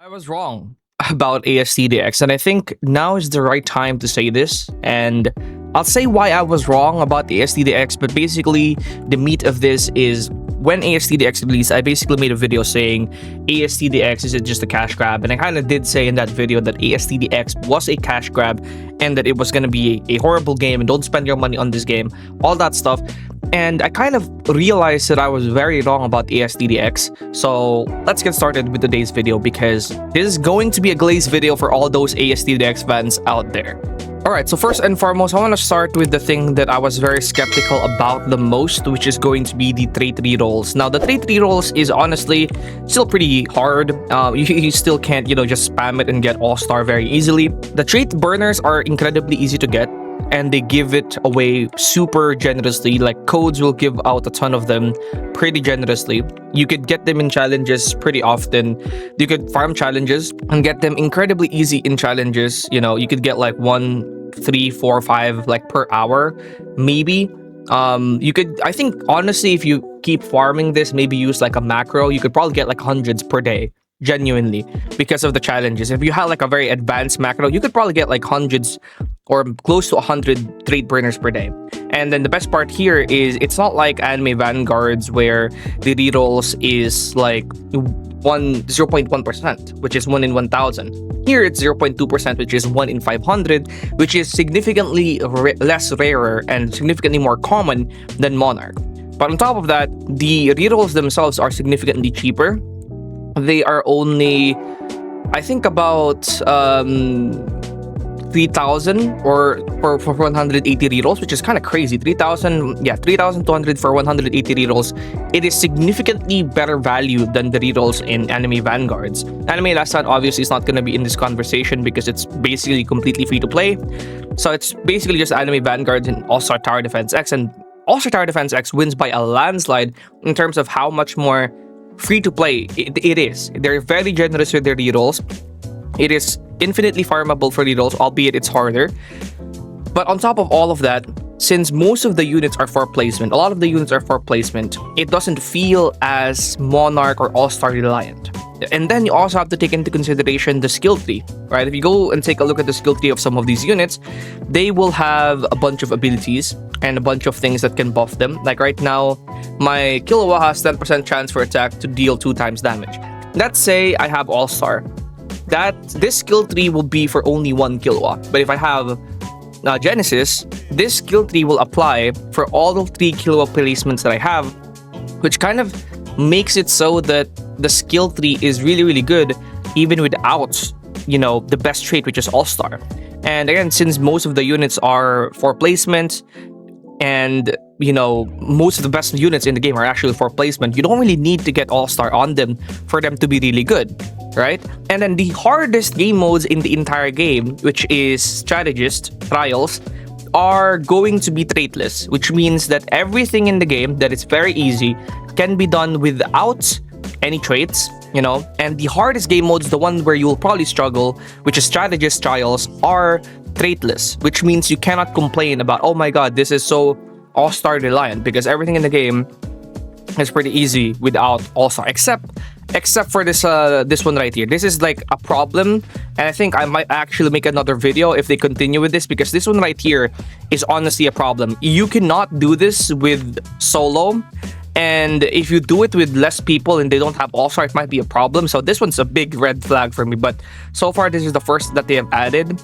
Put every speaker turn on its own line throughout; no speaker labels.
I was wrong about ASTDX, and I think now is the right time to say this. And I'll say why I was wrong about the ASTDX, but basically, the meat of this is when ASTDX released, I basically made a video saying ASTDX isn't just a cash grab, and I kind of did say in that video that ASTDX was a cash grab and that it was going to be a horrible game and don't spend your money on this game, all that stuff. And I kind of realized that I was very wrong about ASTDX. So let's get started with today's video because this is going to be a glazed video for all those ASTDX fans out there. Alright, so first and foremost, I want to start with the thing that I was very skeptical about the most, which is going to be the trait rerolls. Now, the trait rerolls is honestly still pretty hard. You still can't, just spam it and get all-star very easily. The trait burners are incredibly easy to get, and they give it away super generously. Like, codes will give out a ton of them pretty generously. You could get them in challenges pretty often. You could farm challenges and get them incredibly easy in challenges. You could get like 1, 3, 4, 5 like per hour, maybe. I think honestly, if you keep farming this, maybe use like a macro, you could probably get like hundreds per day. Genuinely, because of the challenges. If you had like a very advanced macro, you could probably get like hundreds or close to 100 trait burners per day. And then the best part here is it's not like anime vanguards where the rerolls is like 0.1%, which is 1 in 1,000. Here it's 0.2%, which is 1 in 500, which is significantly less rarer and significantly more common than Monarch. But on top of that, the rerolls themselves are significantly cheaper. They are only, I think, about 3,000 or for 180 rerolls, which is kind of crazy. 3,200 for 180 rerolls. It is significantly better value than the rerolls in Anime Vanguards. Anime Last Stand obviously is not going to be in this conversation because it's basically completely free to play. So it's basically just Anime Vanguards and All-Star Tower Defense X, and All-Star Tower Defense X wins by a landslide in terms of how much more free to play it is. They're very generous with their rerolls. It is infinitely farmable for rerolls, albeit it's harder. But on top of all of that, since most of the units are for placement, a lot of the units are for placement, it doesn't feel as Monarch or All-Star reliant. And then you also have to take into consideration the skill tree, right? If you go and take a look at the skill tree of some of these units, they will have a bunch of abilities and a bunch of things that can buff them. Like right now, my Killua has 10% chance for attack to deal 2 times damage. Let's say I have All-Star. This skill tree will be for only 1 Killua. But if I have Genesis, this skill tree will apply for all the 3 Killua placements that I have, which kind of makes it so that the skill tree is really, really good, even without, the best trait, which is All-Star. And again, since most of the units are for placement, and most of the best units in the game are actually for placement, you don't really need to get All-Star on them for them to be really good, right? And then the hardest game modes in the entire game, which is Strategist, Trials, are going to be traitless, which means that everything in the game that is very easy can be done without any traits, and the hardest game modes, the one where you'll probably struggle, which is Strategist Trials, are traitless, which means you cannot complain about, oh my god, this is so All-Star reliant, because everything in the game is pretty easy without All-Star, except for this one right here. This is like a problem, and I think I might actually make another video if they continue with this, because this one right here is honestly a problem. You cannot do this with solo, and if you do it with less people and they don't have All-Star, it might be a problem. So this one's a big red flag for me, but so far this is the first that they have added.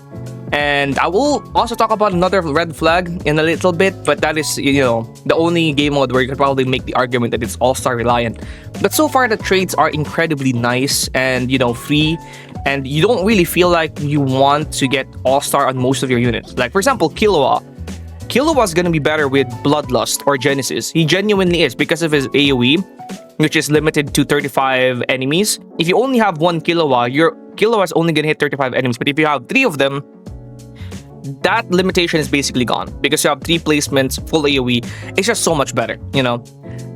And I will also talk about another red flag in a little bit, but that is, the only game mode where you could probably make the argument that it's All-Star reliant. But so far the traits are incredibly nice and, free, and you don't really feel like you want to get All-Star on most of your units. Like, for example, Killua. Killua is going to be better with Bloodlust or Genesis. He genuinely is, because of his AoE, which is limited to 35 enemies. If you only have 1 Killua, your Killua is only going to hit 35 enemies. But if you have 3 of them, that limitation is basically gone, because you have 3 placements, full AoE. It's just so much better,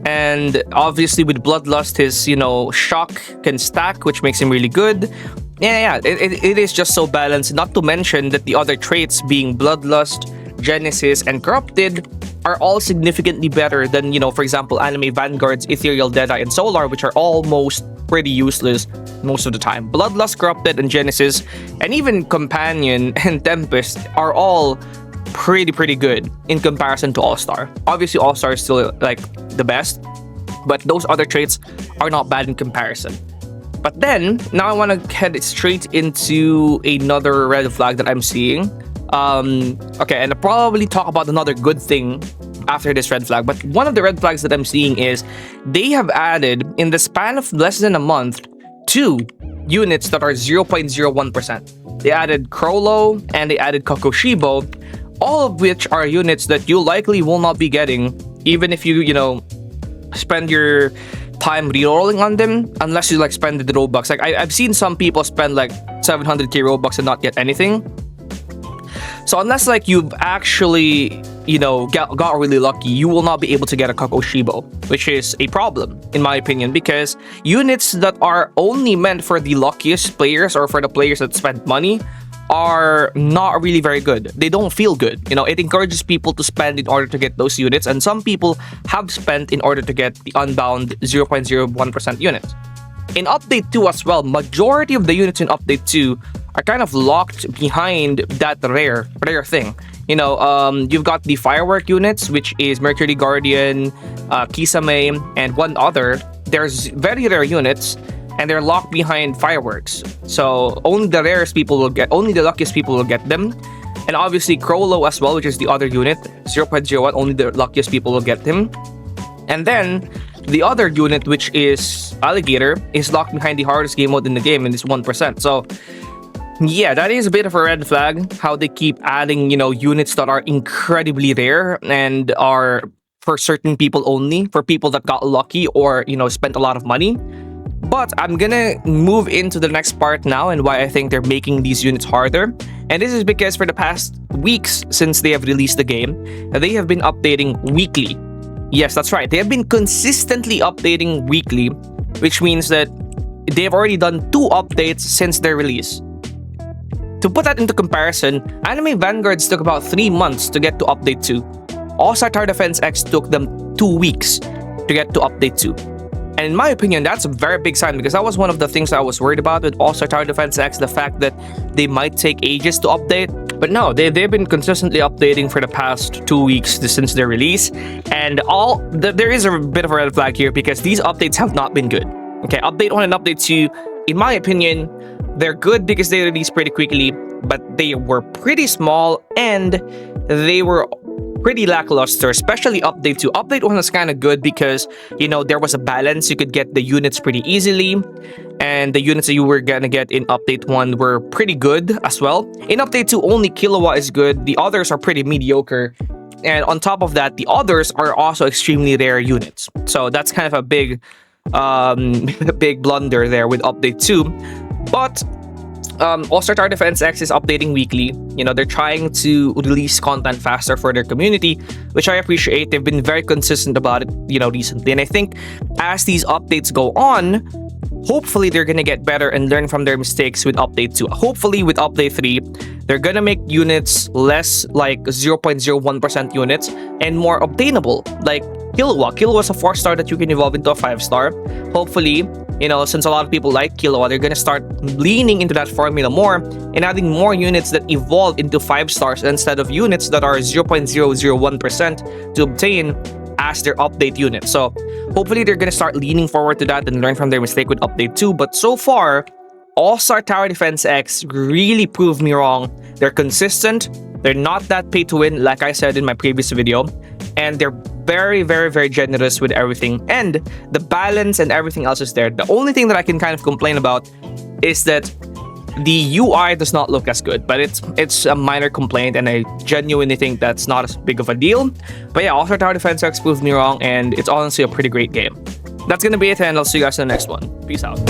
And obviously with Bloodlust, his, shock can stack, which makes him really good. It is just so balanced. Not to mention that the other traits, being Bloodlust, Genesis, and Corrupted, are all significantly better than, for example, Anime Vanguard's Ethereal Deadeye and Solar, which are almost pretty useless most of the time. Bloodlust, Corrupted, and Genesis, and even Companion and Tempest are all pretty good in comparison to All-Star. Obviously, All-Star is still like the best, but those other traits are not bad in comparison. But then, now I want to head straight into another red flag that I'm seeing. Okay, and I'll probably talk about another good thing after this red flag. But one of the red flags that I'm seeing is they have added, in the span of less than a month, 2 units that are 0.01%. They added Crollo and they added Kokoshibo, all of which are units that you likely will not be getting, even if you know, spend your time rerolling on them, unless you like spend the Robux. Like I've seen some people spend like 700k Robux and not get anything. So unless like you've actually, you know, got really lucky, you will not be able to get a Kokoshibo, which is a problem in my opinion, because units that are only meant for the luckiest players or for the players that spend money are not really very good. They don't feel good. You know, it encourages people to spend in order to get those units, and some people have spent in order to get the unbound 0.01% units. In Update 2 as well, majority of the units in Update 2 are kind of locked behind that rare thing. You know, you've got the Firework units, which is Mercury Guardian, Kisame, and one other. There's very rare units, and they're locked behind Fireworks. So only the rarest people will get, only the luckiest people will get them. And obviously Crollo as well, which is the other unit, 0.01, only the luckiest people will get him. And then the other unit, which is Alligator, is locked behind the hardest game mode in the game, and it's 1%. So yeah, that is a bit of a red flag, how they keep adding, you know, units that are incredibly rare and are for certain people only, for people that got lucky or, you know, spent a lot of money. But I'm gonna move into the next part now and why I think they're making these units harder. And this is because for the past weeks since they have released the game, they have been updating weekly. Yes, that's right. They have been consistently updating weekly, which means that they've already done 2 updates since their release. To put that into comparison, Anime Vanguards took about 3 months to get to Update 2. All-Star Tower Defense X took them 2 weeks to get to Update 2. And in my opinion, that's a very big sign, because that was one of the things I was worried about with All-Star Tower Defense X, the fact that they might take ages to update. But no, they've been consistently updating for the past 2 weeks since their release. And there is a bit of a red flag here, because these updates have not been good. Okay, Update 1 and Update 2, in my opinion, they're good because they released pretty quickly, but they were pretty small and they were pretty lackluster, especially Update 2. Update 1 was kind of good because, you know, there was a balance. You could get the units pretty easily, and the units that you were gonna get in Update 1 were pretty good as well. In Update 2, only Killua is good. The others are pretty mediocre. And on top of that, the others are also extremely rare units. So that's kind of a big blunder there with Update 2. But All-Star Tower Defense X is updating weekly. You know, they're trying to release content faster for their community, which I appreciate. They've been very consistent about it, you know, recently. And I think as these updates go on, hopefully they're gonna get better and learn from their mistakes with Update 2. Hopefully with Update 3, they're gonna make units less like 0.01% units and more obtainable. Like Killua. Killua is a 4-star that you can evolve into a 5-star. Hopefully, you know, since a lot of people like Killua, they're gonna start leaning into that formula more and adding more units that evolve into 5 stars instead of units that are 0.001% to obtain as their update unit. So hopefully they're gonna start leaning forward to that and learn from their mistake with Update 2. But so far, All-Star Tower Defense X really proved me wrong. They're consistent. They're not that pay to win, like I said in my previous video, and they're very generous with everything, and the balance and everything else is there. The only thing that I can kind of complain about is that the UI does not look as good, but it's a minor complaint, and I genuinely think that's not as big of a deal. But yeah, All-Star Tower Defense X proved me wrong, and it's honestly a pretty great game. That's gonna be it, and I'll see you guys in the next one. Peace out.